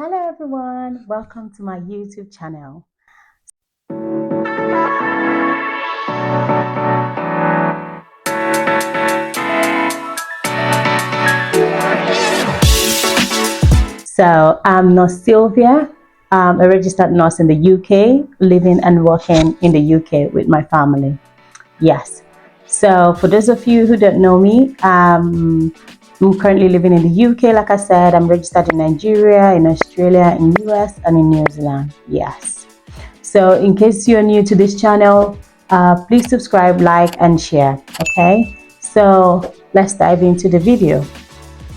Hello everyone, welcome to my YouTube channel. So I'm Nurse Sylvia. I'm a registered nurse in the UK, living and working in the UK with my family. Yes. So for those of you who don't know me, I'm currently living in the UK. Like I said, I'm registered in Nigeria, in Australia, in US, and in New Zealand. Yes. So in case you're new to this channel, please subscribe, like, and share. Okay. So let's dive into the video.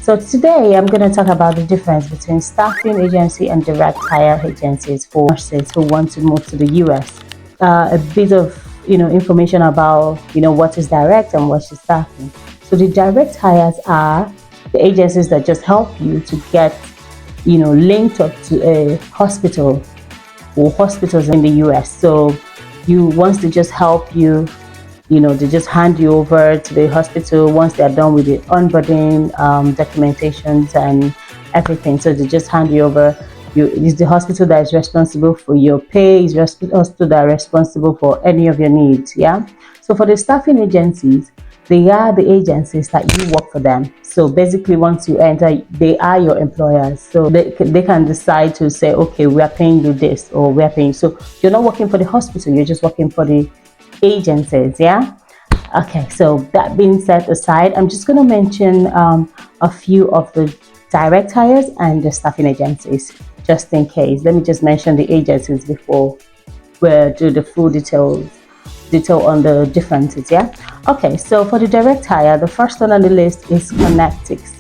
So today I'm going to talk about the difference between staffing agency and direct hire agencies for nurses who want to move to the US. A bit of information about what is direct and what is staffing. So the direct hires are the agencies that just help you to get linked up to a hospital or hospitals in the US. So once they just help you, they just hand you over to the hospital once they're done with the onboarding documentations and everything. So they just hand you over. It's the hospital that is responsible for your pay. It's the hospital that is responsible for any of your needs. Yeah. So for the staffing agencies, they are the agencies that you work for them. So basically, once you enter, they are your employers. So they can decide to say, okay, we are paying you this, or we are paying. So you're not working for the hospital. You're just working for the agencies. Yeah. Okay. So that being set aside, I'm just going to mention a few of the direct hires and the staffing agencies, just in case. Let me just mention the agencies before we do the full detail on the differences. Yeah. Okay. So for the direct hire, the first one on the list is Connectics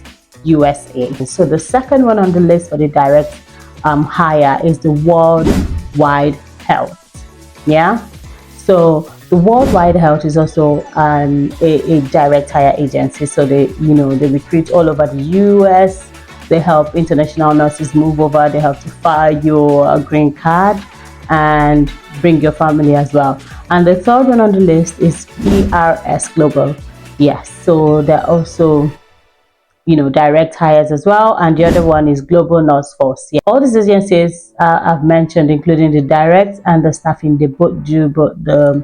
USA. So the second one on the list for the direct hire is the Worldwide Health. Yeah. So the Worldwide Health is also a direct hire agency. So they recruit all over the US. They help international nurses move over. They help to file your green card and bring your family as well. And the third one on the list is PRS Global. Yes, so they're also direct hires as well. And the other one is Global Nurse Force. Yeah. All these agencies I've mentioned, including the direct and the staffing, they both do both the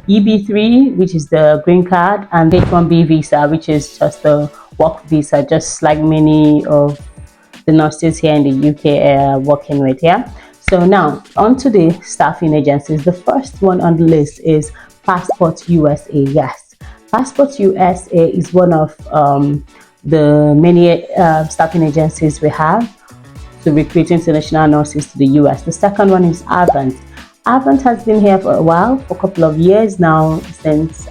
EB3, which is the green card, and H1B visa, which is just the work visa, just like many of the nurses here in the UK are working with. Yeah. So now on to the staffing agencies. The first one on the list is Passport USA. Yes, Passport USA is one of the many staffing agencies we have to recruit international nurses to the US. The second one is Avant. Avant has been here for a while, for a couple of years now. Since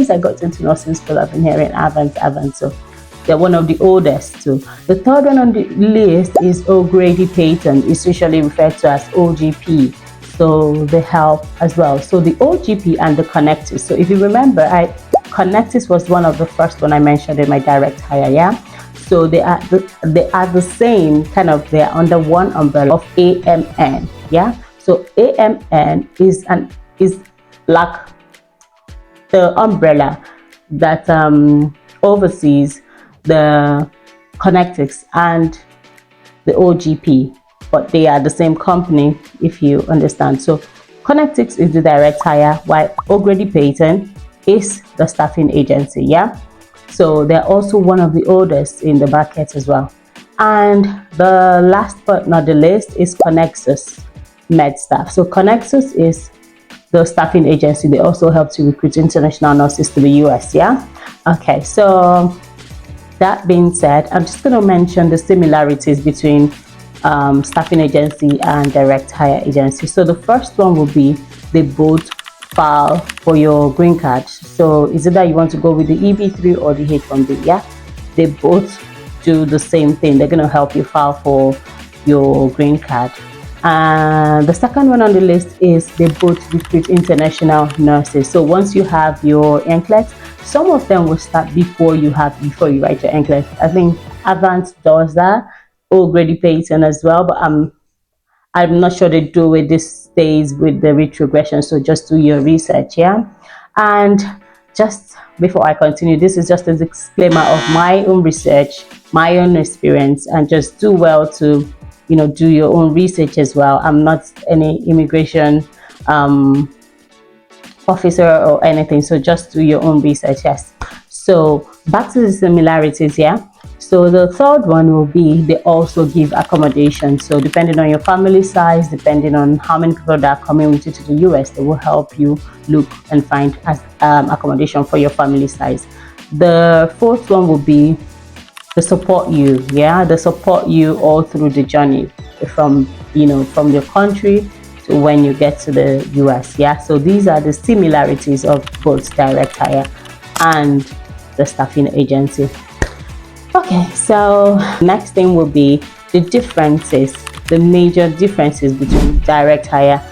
I got into nursing school, I've been hearing Avant. So they're one of the oldest too. The third one on the list is O'Grady Payton. It's usually referred to as OGP. So they help as well. So the OGP and the Connectis. So if you remember, Connectis was one of the first one I mentioned in my direct hire. Yeah. So they are the same kind of. They are under one umbrella of AMN. Yeah. So AMN is like the umbrella that oversees the Connectics and the OGP, but they are the same company, if you understand. So Connectics is the direct hire, while O'Grady Payton is the staffing agency. Yeah. So they're also one of the oldest in the market as well. And the last but not the least is Connexus MedStaff. So Connexus is the staffing agency. They also help to recruit international nurses to the US. Yeah. Okay. So that being said, I'm just going to mention the similarities between staffing agency and direct hire agency. So the first one will be they both file for your green card. So is it that you want to go with the EB3 or the H1B? Yeah, they both do the same thing. They're going to help you file for your green card. And the second one on the list is they both recruit international nurses. So once you have your NCLEX, some of them will start before you write your NCLEX. I think Avant does that, O'Grady Payton as well, but I'm not sure they do it these days with the retrogression. So just do your research. Yeah. And just before I continue, this is just a disclaimer of my own research, my own experience, and just do well to do your own research as well. I'm not any immigration officer or anything, so just do your own research. Yes. So back to the similarities. Yeah. So the third one will be they also give accommodation. So depending on your family size, depending on how many people that are coming with you to the US, they will help you look and find accommodation for your family size. The fourth one will be they support you. Yeah, they support you all through the journey from from your country to when you get to the US. Yeah, so these are the similarities of both direct hire and the staffing agency. Okay, so next thing will be the differences, the major differences between direct hire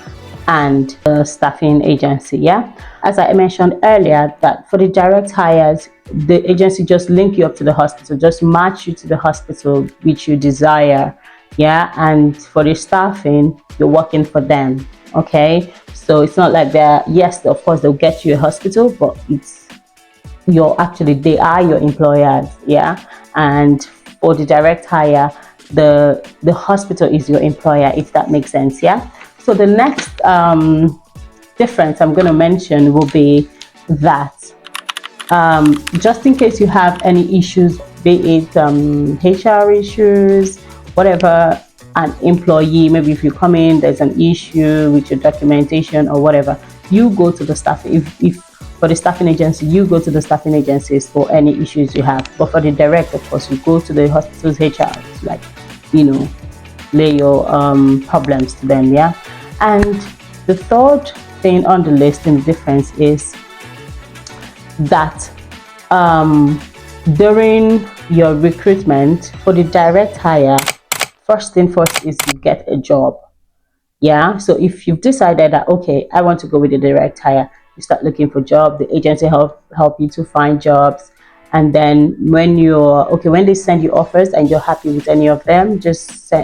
and the staffing agency. Yeah, as I mentioned earlier, that for the direct hires, the agency just link you up to the hospital, just match you to the hospital which you desire. Yeah, and for the staffing, you're working for them. Okay, so it's not like they're, yes, of course they'll get you a hospital, but they are your employers. Yeah, and for the direct hire, the hospital is your employer, if that makes sense. Yeah. So the next difference I'm going to mention will be that just in case you have any issues, be it HR issues, whatever, an employee, maybe if you come in, there's an issue with your documentation or whatever, you go to the staff. If for the staffing agency, you go to the staffing agencies for any issues you have. But for the direct, of course, you go to the hospital's HR to, like, lay your problems to them. Yeah. And the third thing on the list in the difference is that during your recruitment for the direct hire, first thing first is you get a job. Yeah, so if you've decided that, okay, I want to go with the direct hire, you start looking for jobs. The agency help you to find jobs, and then when they send you offers and you're happy with any of them,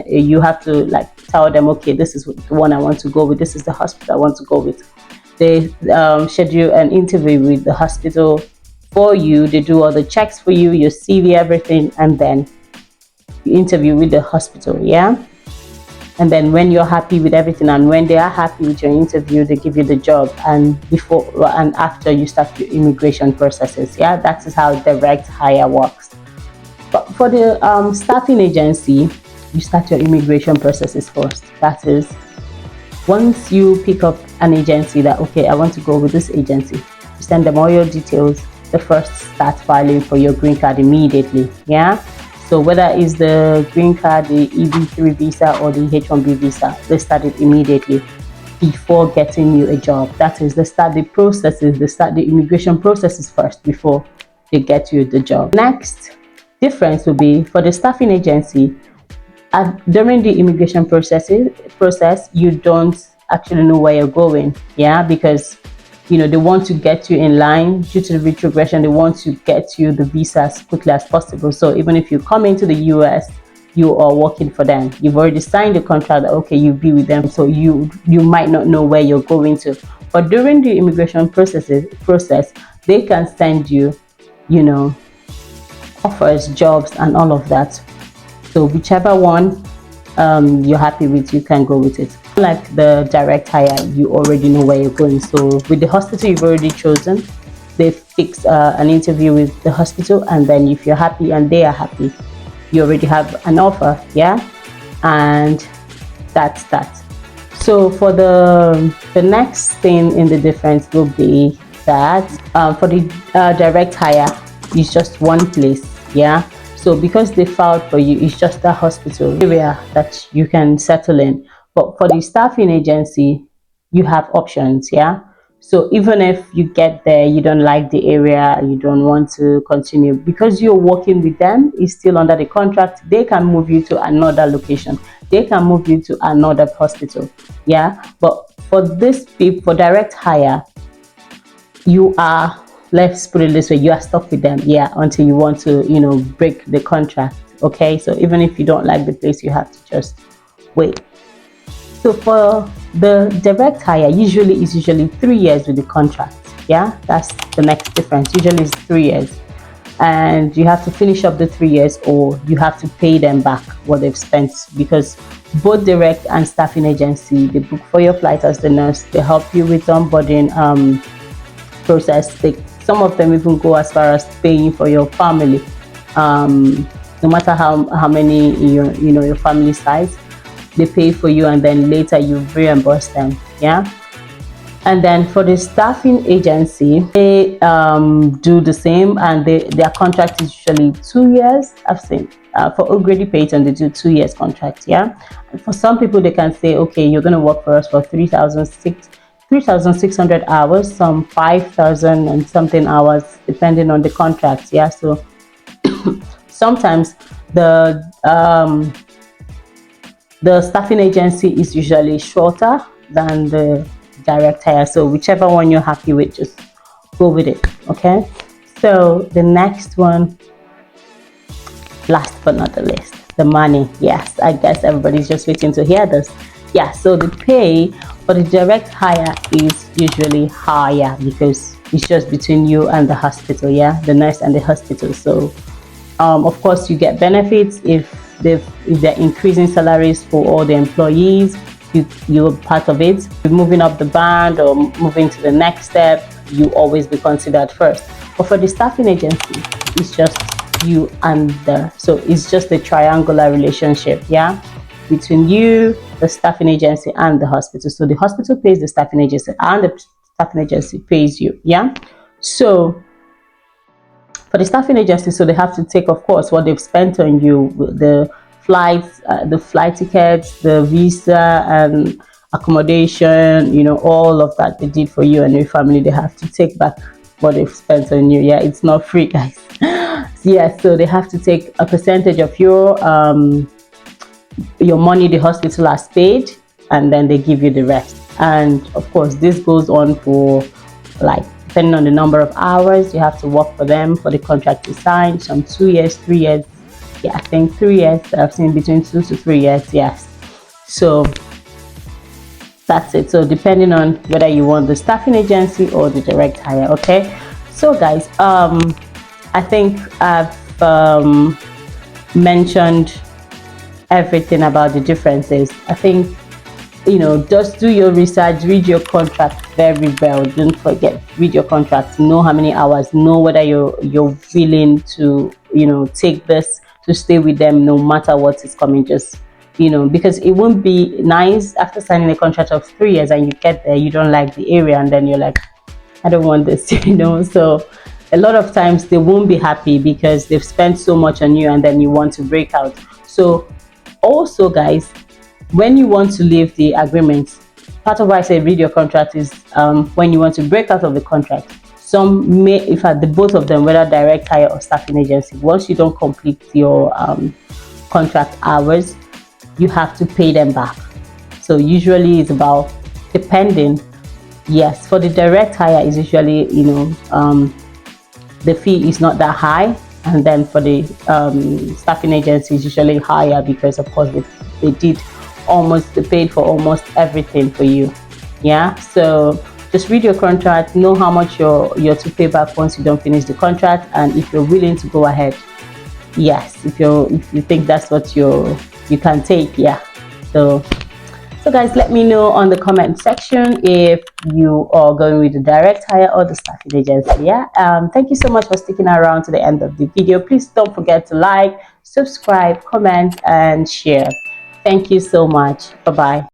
you have to, like, tell them, okay, this is the one I want to go with, this is the hospital I want to go with. They schedule an interview with the hospital for you. They do all the checks for you, your CV, everything, and then you interview with the hospital. Yeah. And then when you're happy with everything and when they are happy with your interview, they give you the job, and before and after you start your immigration processes. Yeah, that is how direct hire works. But for the staffing agency, you start your immigration processes first. That is, once you pick up an agency that, okay, I want to go with this agency, you send them all your details. They first start filing for your green card immediately. Yeah. So whether it's the green card, the EB3 visa, or the H1B visa, they start it immediately before getting you a job. That is, they start the immigration processes first before they get you the job. Next difference will be for the staffing agency. During the immigration process, you don't actually know where you're going. Yeah, because they want to get you in line due to the retrogression. They want to get you the visa as quickly as possible. So even if you come into the US, you are working for them. You've already signed the contract that, okay, you'll be with them. So you might not know where you're going to. But during the immigration process, they can send you, offers, jobs, and all of that. So whichever one you're happy with, you can go with it. Like the direct hire, you already know where you're going. So with the hospital you've already chosen, they fix an interview with the hospital, and then if you're happy and they are happy, you already have an offer. Yeah, and that's that. So for the next thing in the difference will be that for the direct hire, it's just one place. Yeah. So because they filed for you, it's just a hospital area that you can settle in. But for the staffing agency, you have options. Yeah. So even if you get there, you don't like the area, you don't want to continue, because you're working with them, it's still under the contract, they can move you to another location. They can move you to another hospital. Yeah. But for for direct hire, you are, let's put it this way, you are stuck with them. Yeah. Until you want to, break the contract. Okay. So even if you don't like the place, you have to just wait. So for the direct hire, usually 3 years with the contract. Yeah, that's the next difference. Usually it's 3 years. and you have to finish up the 3 years, or you have to pay them back what they've spent, because both direct and staffing agency, they book for your flight as the nurse, they help you with onboarding process. Some of them even go as far as paying for your family, no matter how many your family size, they pay for you, and then later you reimburse them. Yeah. And then for the staffing agency, they do the same, and their contract is usually 2 years. I've seen for upgraded Payton, they do 2 years contract. Yeah. And for some people, they can say, okay, you're going to work for us for 3,600 hours, some 5,000 and something hours, depending on the contract. Yeah. So sometimes the staffing agency is usually shorter than the direct hire, so whichever one you're happy with, just go with it. Okay, so the next one, last but not the least, the money. Yes, I guess everybody's just waiting to hear this. Yeah, so the pay for the direct hire is usually higher because it's just between you and the hospital. Yeah, the nurse and the hospital. So of course you get benefits if they're increasing salaries for all the employees. You're part of it. You're moving up the band or moving to the next step, you always be considered first. But for the staffing agency, it's just you and so it's just a triangular relationship, yeah, between you, the staffing agency, and the hospital. So the hospital pays the staffing agency, and the staffing agency pays you. Yeah. So for the staffing agency, so they have to take, of course, what they've spent on you, the flights, the flight tickets, the visa and accommodation, all of that they did for you and your family. They have to take back what they've spent on you. Yeah, it's not free, guys. Yeah, so they have to take a percentage of your money the hospital has paid, and then they give you the rest. And of course, this goes on for, like, depending on the number of hours you have to work for them for the contract to sign. Some 2 years, 3 years. Yeah, I think 3 years. I've seen between 2 to 3 years. Yes. So that's it. So depending on whether you want the staffing agency or the direct hire. Okay. So guys, I think I've mentioned everything about the differences. I think, just do your research, read your contract very well. Don't forget, read your contract, know how many hours, know whether you're willing to, take this, to stay with them no matter what is coming. Just, because it won't be nice after signing a contract of 3 years and you get there, you don't like the area, and then you're like, I don't want this, So a lot of times they won't be happy because they've spent so much on you, and then you want to break out. So also, guys, when you want to leave the agreement, part of why I say read your contract is when you want to break out of the contract. Some may, in fact, the both of them, whether direct hire or staffing agency, once you don't complete your contract hours, you have to pay them back. So usually it's about, depending. Yes, for the direct hire is usually, the fee is not that high, and then for the staffing agency is usually higher because, of course, they paid for almost everything for you. Yeah, so just read your contract, know how much you're to pay back once you don't finish the contract, and if you're willing to go ahead. Yes, if you think that's what you can take. Yeah. So guys, let me know on the comment section if you are going with the direct hire or the staffing agency. Yeah. Thank you so much for sticking around to the end of the video. Please don't forget to like, subscribe, comment, and share. Thank you so much. Bye bye.